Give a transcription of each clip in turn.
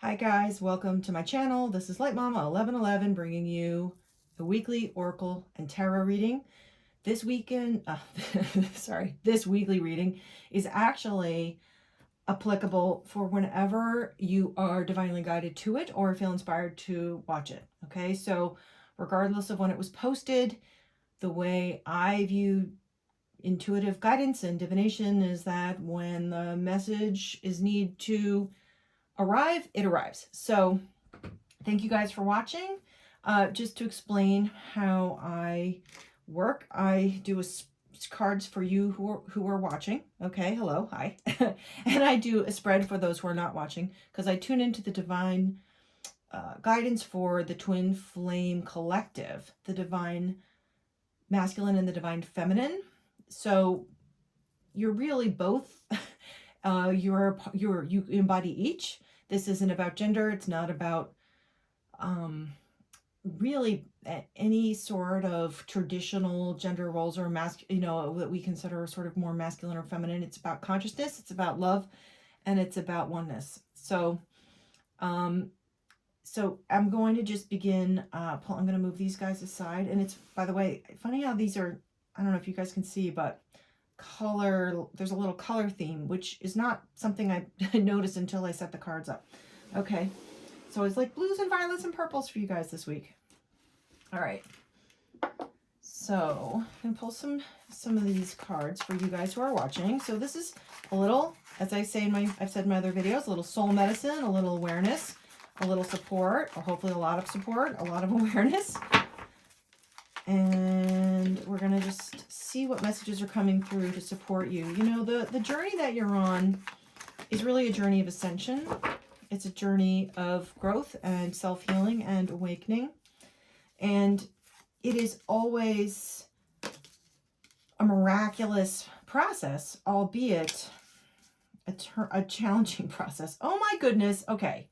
Hi guys, welcome to my channel. This is Light Mama 1111 bringing you the weekly Oracle and Tarot reading. This weekend, this weekly reading is actually applicable for whenever you are divinely guided to it or feel inspired to watch it. Okay, so regardless of when it was posted, the way I view intuitive guidance and divination is that when the message is need to arrive, it arrives. So thank you guys for watching. Just to explain how I work, I do cards for you who are watching. Okay, hello, hi. And I do a spread for those who are not watching because I tune into the divine guidance for the twin flame collective, the divine masculine and the divine feminine. So you're really both. You embody each. This isn't about gender. It's not about really any sort of traditional gender roles or that we consider sort of more masculine or feminine. It's about consciousness. It's about love, and it's about oneness. So, so I'm going to just begin. I'm going to move these guys aside, and it's, by the way, funny how these are. I don't know if you guys can see, but color, there's a little color theme, which is not something I noticed until I set the cards up. Okay, so it's like blues and violets and purples for you guys this week. All right, so I'm gonna pull some of these cards for you guys who are watching. So this is a little, as I say I've said in my other videos, a little soul medicine, a little awareness, a little support, or hopefully a lot of support, a lot of awareness. And we're going to just see what messages are coming through to support you. You know, the journey that you're on is really a journey of ascension. It's a journey of growth and self-healing and awakening. And it is always a miraculous process, albeit a challenging process. Oh my goodness. Okay.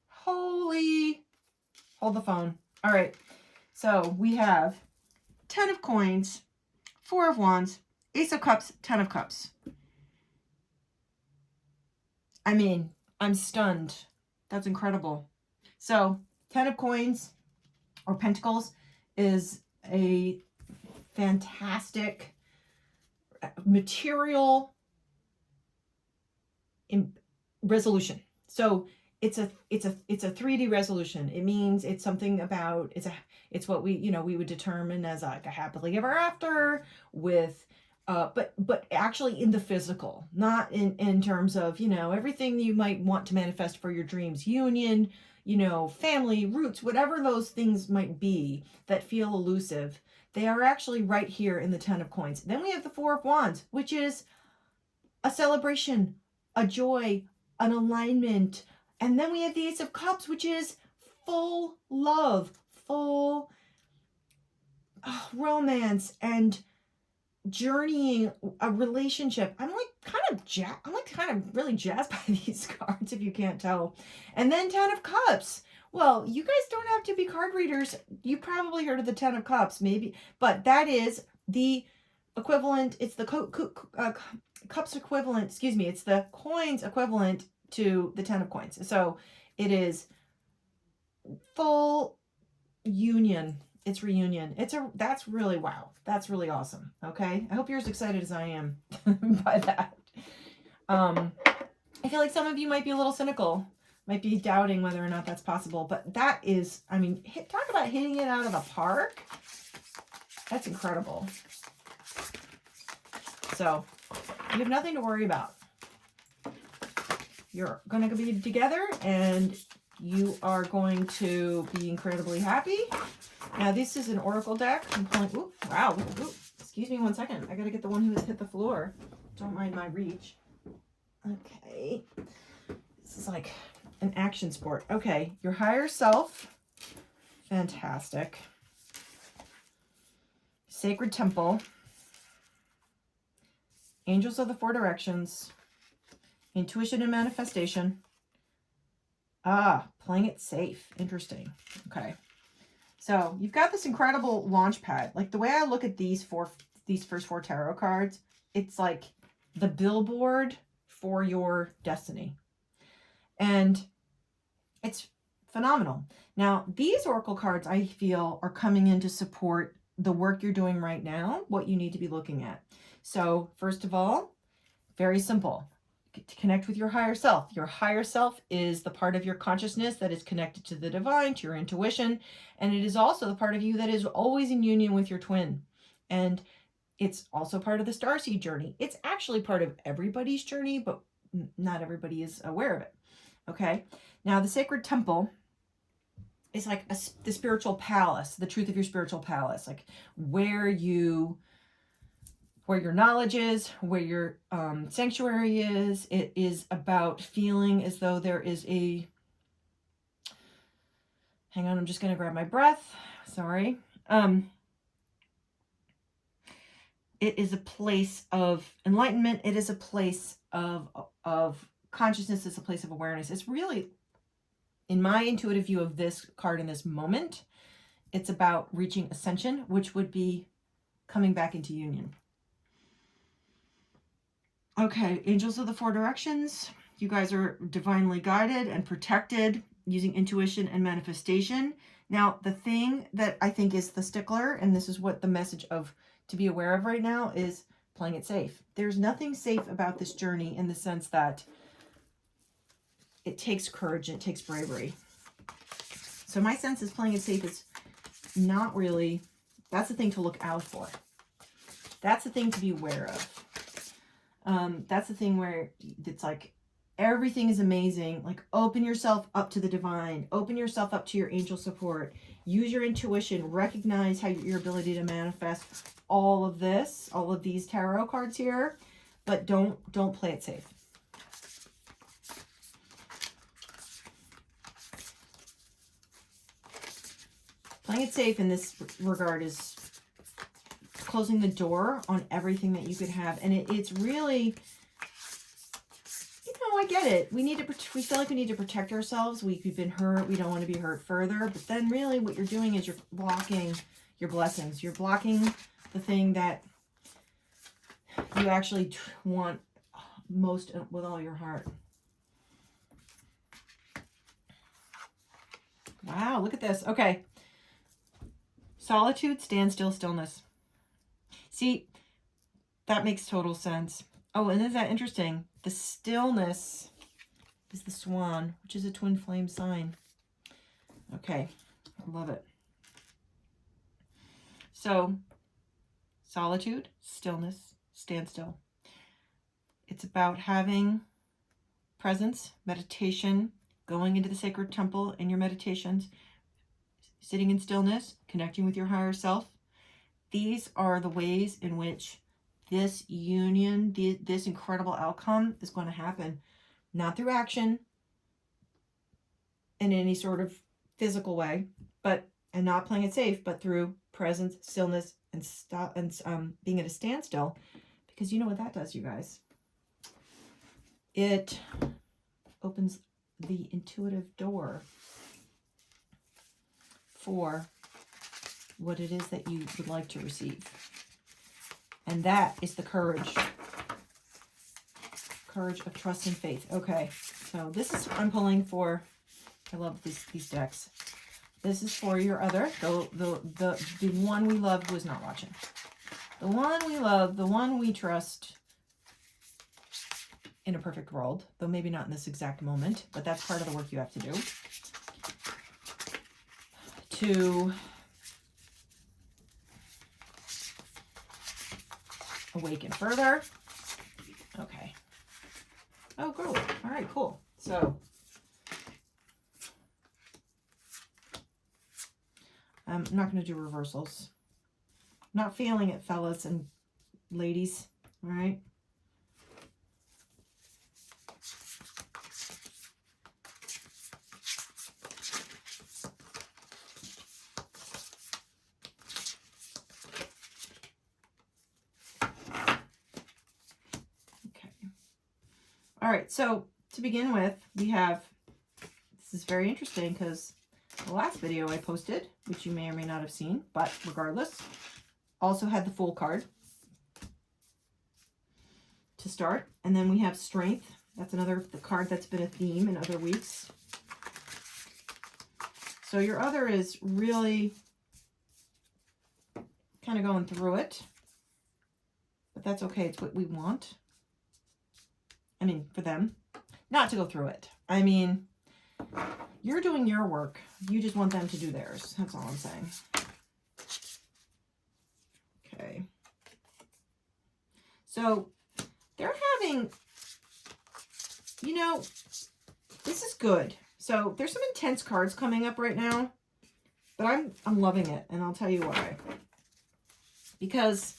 Hold the phone. All right. So we have 10 of coins, 4 of wands, Ace of cups, 10 of cups. I mean, I'm stunned. That's incredible. So 10 of coins or pentacles is a fantastic material resolution. So it's a 3D resolution. It means it's something about, it's what we would determine as like a happily ever after with but actually in the physical, not in terms of everything you might want to manifest for your dreams, union, family, roots, whatever those things might be that feel elusive. They are actually right here in the 10 of coins. Then we have the 4 of wands, which is a celebration, a joy, an alignment. And then we have the Ace of Cups, which is full love, full romance and journeying a relationship. I'm kind of really jazzed by these cards, if you can't tell. And then 10 of Cups. Well, you guys don't have to be card readers. You probably heard of the 10 of Cups, maybe, but that is the equivalent. It's the cups equivalent. Excuse me. It's the coins equivalent to the 10 of coins. So it is full union. It's reunion. That's really, wow. That's really awesome. Okay. I hope you're as excited as I am by that. I feel like some of you might be a little cynical, might be doubting whether or not that's possible, but that is, I mean, talk about hitting it out of the park. That's incredible. So you have nothing to worry about. You're going to be together and you are going to be incredibly happy. Now, this is an oracle deck. I'm pulling, ooh, wow, ooh, excuse me one second. I got to get the one who has hit the floor. Don't mind my reach. Okay. This is like an action sport. Okay, your higher self. Fantastic. Sacred temple. Angels of the Four Directions. Intuition and manifestation. Playing it safe. Interesting. Okay. So you've got this incredible launch pad. Like the way I look at these first 4 tarot cards, it's like the billboard for your destiny. And It's phenomenal. Now, these oracle cards, I feel, are coming in to support the work you're doing right now, what you need to be looking at. So first of all, very simple. To connect with your higher self. Your higher self is the part of your consciousness that is connected to the divine, to your intuition, and it is also the part of you that is always in union with your twin. And it's also part of the Starseed journey. It's actually part of everybody's journey, but not everybody is aware of it. Okay? Now, the sacred temple is like the spiritual palace, the truth of your spiritual palace, like where your knowledge is, where your sanctuary is. It is about feeling as though there is a, hang on, I'm just going to grab my breath. Sorry. It is a place of enlightenment. It is a place of consciousness. It's a place of awareness. It's really, in my intuitive view of this card in this moment, it's about reaching ascension, which would be coming back into union. Okay, angels of the four directions. You guys are divinely guided and protected using intuition and manifestation. Now, the thing that I think is the stickler, and this is what the message of to be aware of right now, is playing it safe. There's nothing safe about this journey in the sense that it takes courage and it takes bravery. So my sense is playing it safe is not really, that's the thing to look out for. That's the thing to be aware of. That's the thing where it's like everything is amazing. Like open yourself up to the divine. Open yourself up to your angel support. Use your intuition. Recognize how your ability to manifest all of this, all of these tarot cards here, but don't play it safe. Playing it safe in this regard is closing the door on everything that you could have. And it's really, you know, I get it. We feel like we need to protect ourselves. We've been hurt. We don't want to be hurt further. But then really what you're doing is you're blocking your blessings. You're blocking the thing that you actually want most with all your heart. Wow, look at this. Okay. Solitude, standstill, stillness. See, that makes total sense. Oh, and isn't that interesting? The stillness is the swan, which is a twin flame sign. Okay, I love it. So, solitude, stillness, standstill. It's about having presence, meditation, going into the sacred temple in your meditations, sitting in stillness, connecting with your higher self. These are the ways in which this union, this incredible outcome is going to happen. Not through action in any sort of physical way, and not playing it safe, but through presence, stillness, and being at a standstill. Because you know what that does, you guys? It opens the intuitive door for what it is that you would like to receive. And that is the courage. Courage of trust and faith. Okay, so this is, I'm pulling for, I love these decks. This is for your other, the one we love who is not watching. The one we love, the one we trust in a perfect world, though maybe not in this exact moment, but that's part of the work you have to do. To awaken further. Okay. Oh, cool. All right, cool. So, I'm not going to do reversals. Not feeling it, fellas and ladies. All right. All right, so to begin with, we have, this is very interesting because the last video I posted, which you may or may not have seen, but regardless, also had the Fool card to start. And then we have Strength. That's the card that's been a theme in other weeks. So your other is really kind of going through it. But that's okay. It's what we want. I mean, for them. Not to go through it. I mean, you're doing your work. You just want them to do theirs. That's all I'm saying. Okay. So they're having, you know, this is good. So there's some intense cards coming up right now, but I'm loving it, and I'll tell you why. Because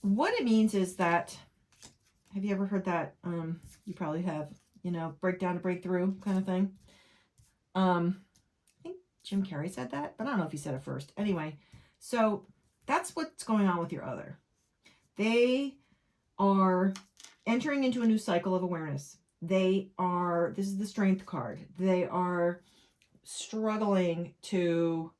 what it means is that, have you ever heard that? You probably have, you know, breakdown to breakthrough kind of thing. I think Jim Carrey said that, but I don't know if he said it first. Anyway, so that's what's going on with your other. They are entering into a new cycle of awareness. They are, this is the strength card. They are struggling to,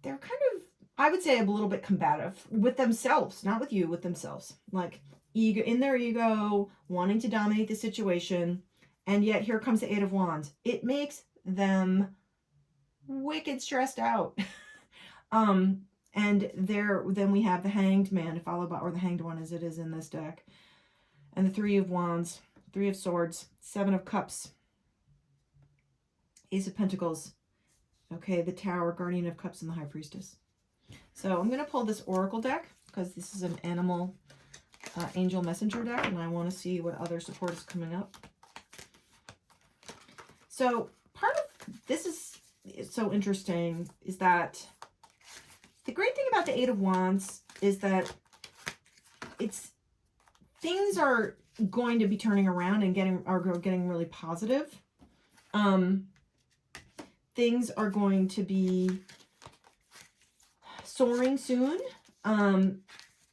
they're kind of, I would say, a little bit combative with themselves, not with you, with themselves. Like ego, in their ego, wanting to dominate the situation. And yet here comes the Eight of Wands. It makes them wicked stressed out. And then we have the Hanged Man, followed by, or the Hanged One as it is in this deck. And the Three of Wands, Three of Swords, Seven of Cups, Ace of Pentacles. Okay, the Tower, Guardian of Cups, and the High Priestess. So I'm going to pull this Oracle deck because this is an animal angel messenger deck, and I want to see what other support is coming up. So part of this is so interesting is that the great thing about the Eight of Wands is that things are going to be turning around and getting really positive. Things are going to be soaring soon.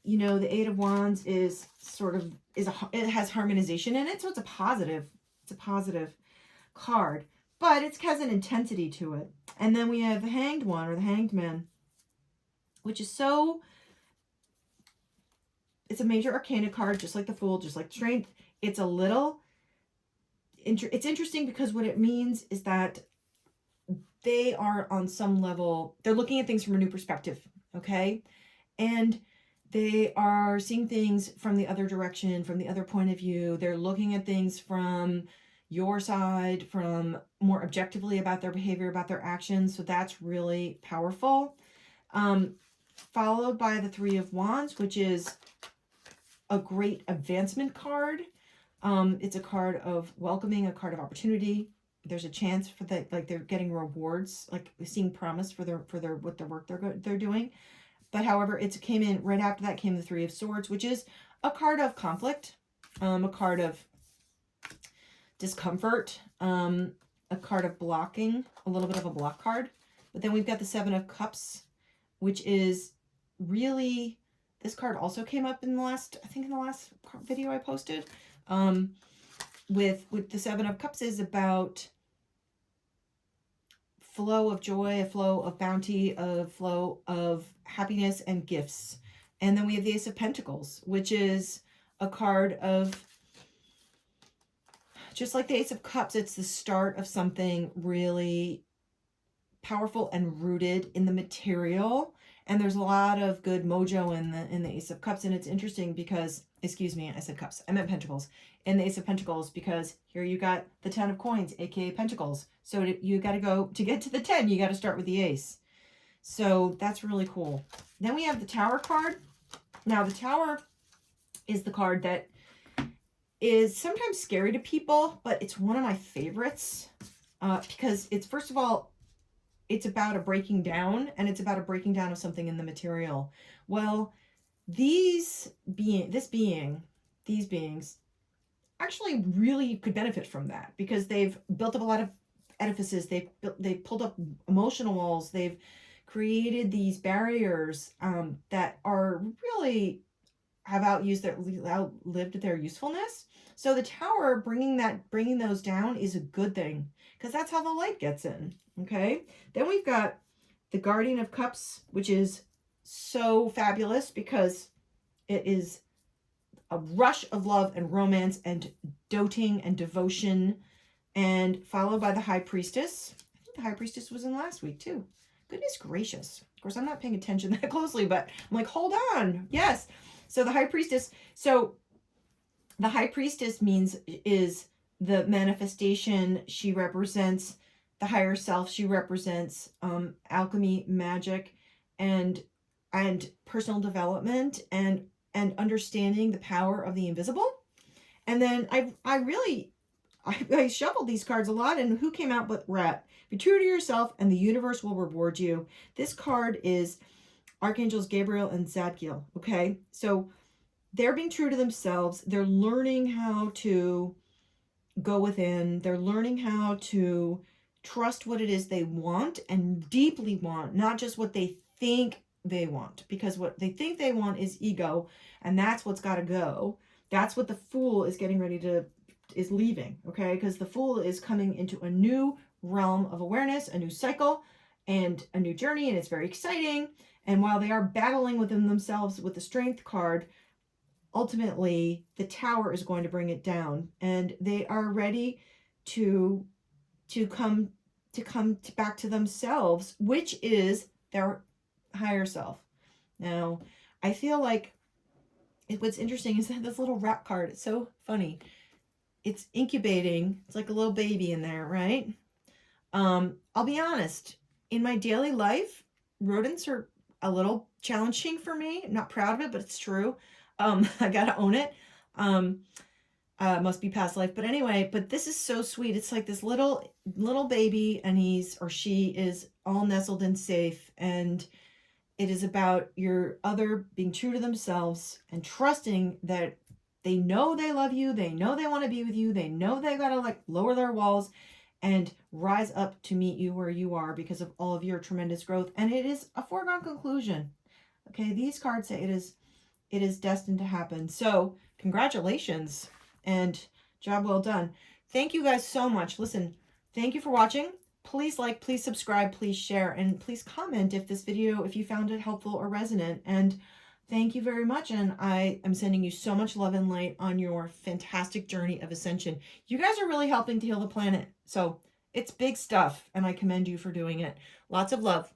You know, the Eight of Wands is sort of it has harmonization in it, so it's a positive card, but it has an intensity to it. And then we have the Hanged One, or the Hanged Man, which is it's a major arcana card, just like the Fool, just like Strength. It's a little, it's interesting because what it means is that they are on some level, they're looking at things from a new perspective, okay? And they are seeing things from the other direction, from the other point of view. They're looking at things from your side, from more objectively about their behavior, about their actions. So that's really powerful. Followed by the Three of Wands, which is a great advancement card. It's a card of welcoming, a card of opportunity. There's a chance for that, like they're getting rewards, like seeing promise for their with the work they're doing. But however, it came in right after that came the Three of Swords, which is a card of conflict, a card of discomfort, a card of blocking, a little bit of a block card. But then we've got the Seven of Cups, which is really, this card also came up in the last, I think in the last video I posted. With the Seven of Cups is about flow of joy, a flow of bounty, a flow of happiness and gifts. And then we have the Ace of Pentacles, which is a card of, just like the Ace of Cups, it's the start of something really powerful and rooted in the material. And there's a lot of good mojo in the Ace of Cups. And it's interesting because, excuse me, I said cups, I meant pentacles. In the Ace of Pentacles, because here you got the 10 of coins, aka pentacles. So you got to go, to get to the 10, you got to start with the ace. So that's really cool. Then we have the Tower card. Now the Tower is the card that is sometimes scary to people, but it's one of my favorites because it's, first of all, it's about a breaking down, and it's about a breaking down of something in the material. Well, these beings actually really could benefit from that because they've built up a lot of edifices. They've pulled up emotional walls. They've created these barriers that are really have outlived their usefulness. So the Tower, bringing those down is a good thing because that's how the light gets in. Okay. Then we've got the Guardian of Cups, which is so fabulous because it is a rush of love and romance and doting and devotion and followed by the High Priestess. I think the High Priestess was in last week too. Goodness gracious. Of course, I'm not paying attention that closely, but I'm like, hold on. Yes. So the High Priestess. So the High Priestess is the manifestation. She represents the higher self. She represents alchemy, magic, and personal development, and understanding the power of the invisible. And then I shuffled these cards a lot, and who came out but Rat? Be true to yourself, and the universe will reward you. This card is Archangels Gabriel and Zadkiel. Okay, so they're being true to themselves. They're learning how to go within. They're learning how to trust what it is they want and deeply want, not just what they think they want, because what they think they want is ego, and that's what's got to go. That's what the Fool is getting ready to is leaving, okay? Because the Fool is coming into a new realm of awareness, a new cycle, and a new journey, and it's very exciting. And while they are battling within themselves with the Strength card, ultimately the Tower is going to bring it down, and they are ready to come back to themselves, which is their higher self. Now, I feel like what's interesting is that this little rat card, it's so funny. It's incubating. It's like a little baby in there, right? I'll be honest. In my daily life, rodents are a little challenging for me. I'm not proud of it, but it's true. I gotta own it. Must be past life. But anyway, but this is so sweet. It's like this little baby, and he's or she is all nestled and safe. And it is about your other being true to themselves and trusting that they know they love you. They know they want to be with you. They know they got to like lower their walls and rise up to meet you where you are because of all of your tremendous growth. And it is a foregone conclusion. Okay, these cards say it is destined to happen. So congratulations and job well done. Thank you guys so much. Listen, thank you for watching. Please like, please subscribe, please share, and please comment if this video, if you found it helpful or resonant. And thank you very much. And I am sending you so much love and light on your fantastic journey of ascension. You guys are really helping to heal the planet. So it's big stuff, and I commend you for doing it. Lots of love.